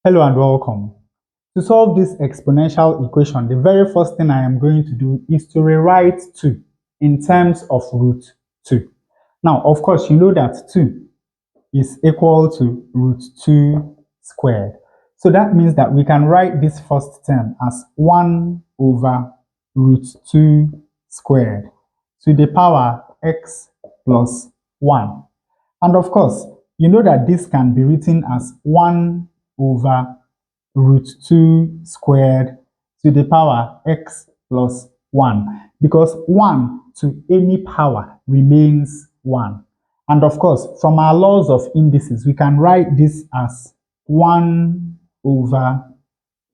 Hello and welcome. To solve this exponential equation, the very first thing I am going to do is to rewrite 2 in terms of root 2. Now, of course, you know that 2 is equal to root 2 squared. So that means that we can write this first term as 1 over root 2 squared to the power x plus 1. And of course, you know that this can be written as 1 over root 2 squared to the power x plus 1 because 1 to any power remains 1. And of course, from our laws of indices, we can write this as 1 over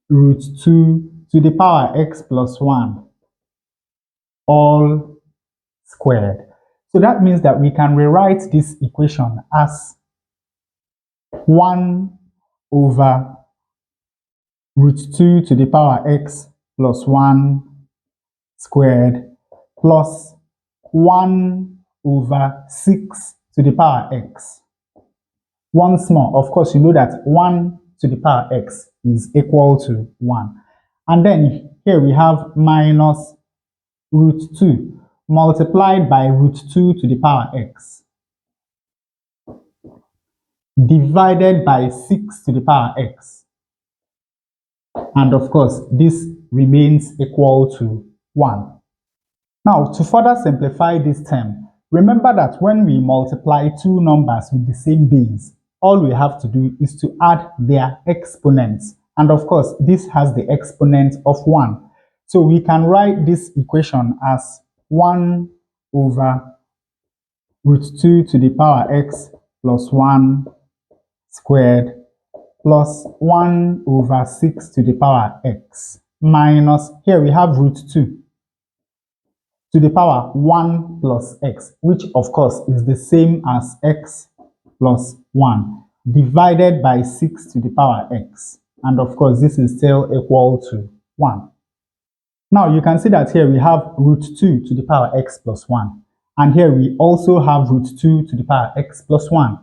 root 2 to the power x plus 1 all squared. So that means that we can rewrite this equation as 1 over root 2 to the power x plus 1 squared plus 1 over 6 to the power x. Once more, of course, you know that 1 to the power x is equal to 1. And then here we have minus root 2 multiplied by root 2 to the power x divided by 6 to the power x. And of course, this remains equal to 1. Now, to further simplify this term, remember that when we multiply two numbers with the same base, all we have to do is to add their exponents. And of course, this has the exponent of 1. So we can write this equation as 1 over root 2 to the power x plus 1 squared plus 1 over 6 to the power x minus, here we have root 2 to the power 1 plus x, which of course is the same as x plus 1 divided by 6 to the power x. And of course, this is still equal to 1. Now you can see that here we have root 2 to the power x plus 1. And here we also have root 2 to the power x plus 1.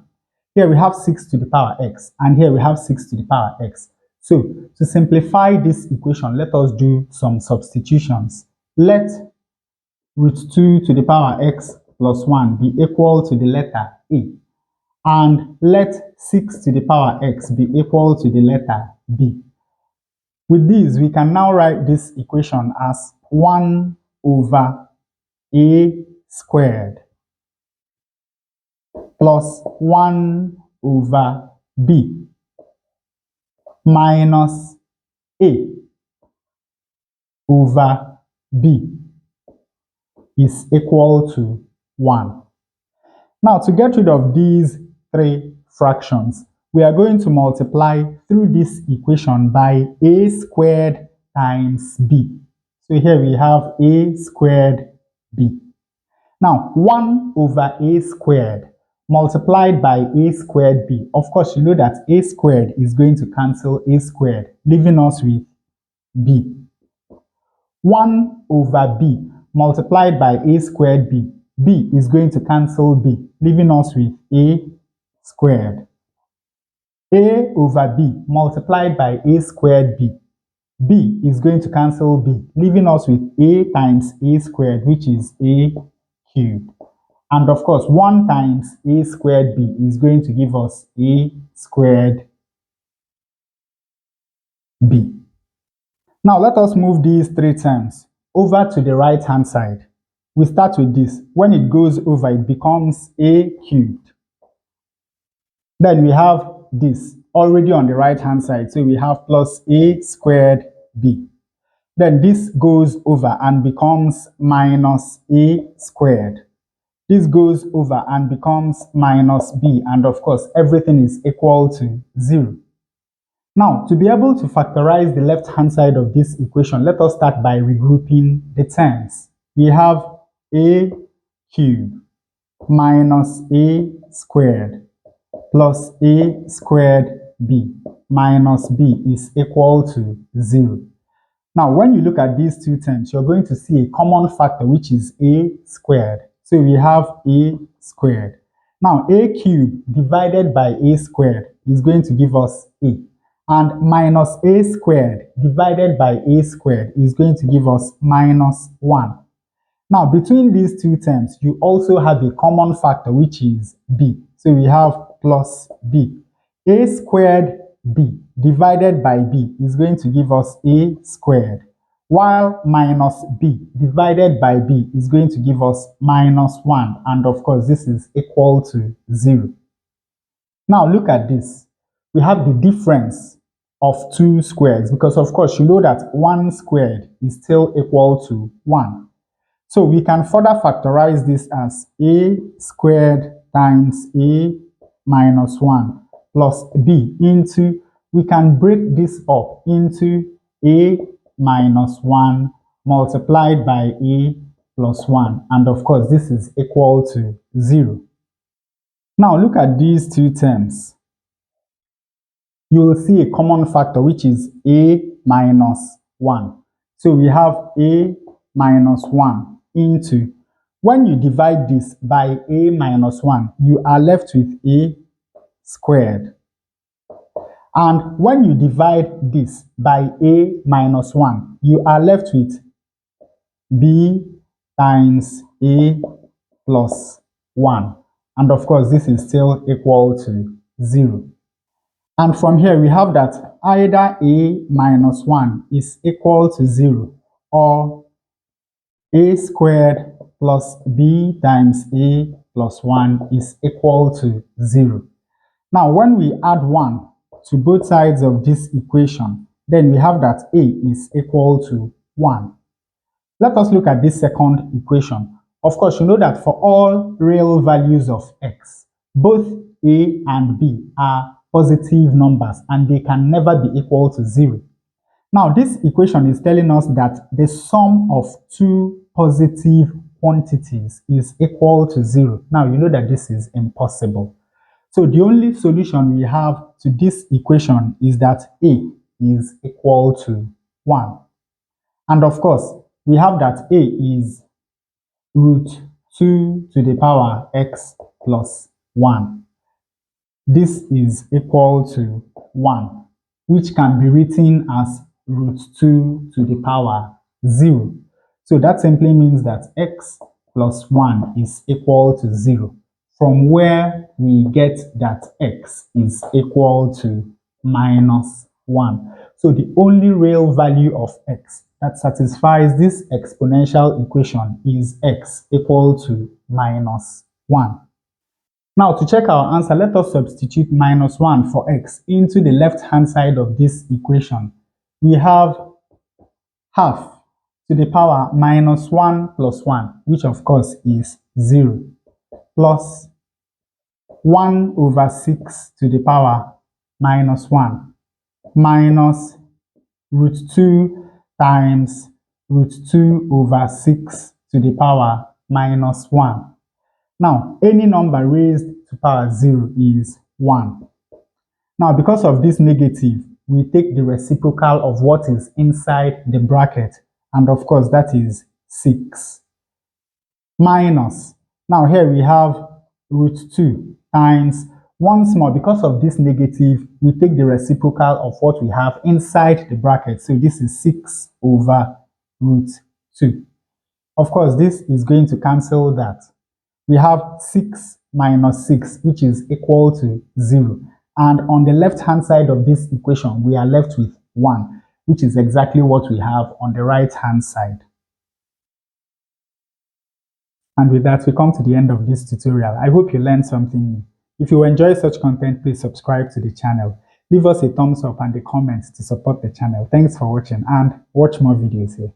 Here we have 6 to the power x, and here we have 6 to the power x. So, to simplify this equation, let us do some substitutions. Let root 2 to the power x plus 1 be equal to the letter a, and let 6 to the power x be equal to the letter b. With these, we can now write this equation as 1 over a squared plus 1 over b minus a over b is equal to 1. Now, to get rid of these three fractions, we are going to multiply through this equation by a squared times b. So here we have a squared b. Now, 1 over a squared multiplied by a squared b. Of course, you know that a squared is going to cancel a squared, leaving us with b. 1 over b multiplied by a squared b. b is going to cancel b, leaving us with a squared. a over b multiplied by a squared b. b is going to cancel b, leaving us with a times a squared, which is a cubed. And of course, 1 times a squared b is going to give us a squared b. Now let us move these three terms over to the right hand side. We start with this. When it goes over, it becomes a cubed. Then we have this already on the right hand side. So we have plus a squared b. Then this goes over and becomes minus a squared. This goes over and becomes minus b, and of course, everything is equal to 0. Now, to be able to factorize the left-hand side of this equation, let us start by regrouping the terms. We have a cubed minus a squared plus a squared b minus b is equal to 0. Now, when you look at these two terms, you're going to see a common factor, which is a squared. So we have a squared. Now, a cubed divided by a squared is going to give us a. And minus a squared divided by a squared is going to give us minus 1. Now, between these two terms, you also have a common factor, which is b. So we have plus b. A squared b divided by b is going to give us a squared, while minus b divided by b is going to give us minus 1. And of course, this is equal to 0. Now, look at this. We have the difference of two squares because, of course, you know that 1 squared is still equal to 1. So we can further factorize this as a squared times a minus 1 plus b into, we can break this up into a minus 1 multiplied by a plus 1. And of course, this is equal to 0. Now look at these two terms. You will see a common factor, which is a minus 1. So we have a minus 1 into, when you divide this by a minus 1, you are left with a squared. And when you divide this by a minus 1, you are left with b times a plus 1. And of course, this is still equal to 0. And from here, we have that either a minus 1 is equal to 0 or a squared plus b times a plus 1 is equal to 0. Now, when we add 1 to both sides of this equation, then we have that a is equal to 1. Let us look at this second equation. Of course, you know that for all real values of x, both a and b are positive numbers and they can never be equal to 0. Now, this equation is telling us that the sum of two positive quantities is equal to 0. Now, you know that this is impossible. So the only solution we have to this equation is that a is equal to 1. And of course, we have that a is root 2 to the power x plus 1. This is equal to 1, which can be written as root 2 to the power 0. So that simply means that x plus 1 is equal to 0, from where we get that x is equal to minus 1. So the only real value of x that satisfies this exponential equation is x equal to minus 1. Now, to check our answer, let us substitute minus 1 for x into the left-hand side of this equation. We have half to the power minus 1 plus 1, which of course is 0, plus 1 over 6 to the power minus 1, minus root 2 times root 2 over 6 to the power minus 1. Now, any number raised to power 0 is 1. Now, because of this negative, we take the reciprocal of what is inside the bracket, and of course, that is 6. Minus, now here we have root 2 times, once more, because of this negative, we take the reciprocal of what we have inside the bracket. So this is 6 over root 2. Of course, this is going to cancel that. We have 6 minus 6, which is equal to 0. And on the left-hand side of this equation, we are left with 1, which is exactly what we have on the right-hand side. And with that, we come to the end of this tutorial. I hope you learned something new. If you enjoy such content, please subscribe to the channel. Leave us a thumbs up and a comment to support the channel. Thanks for watching and watch more videos here.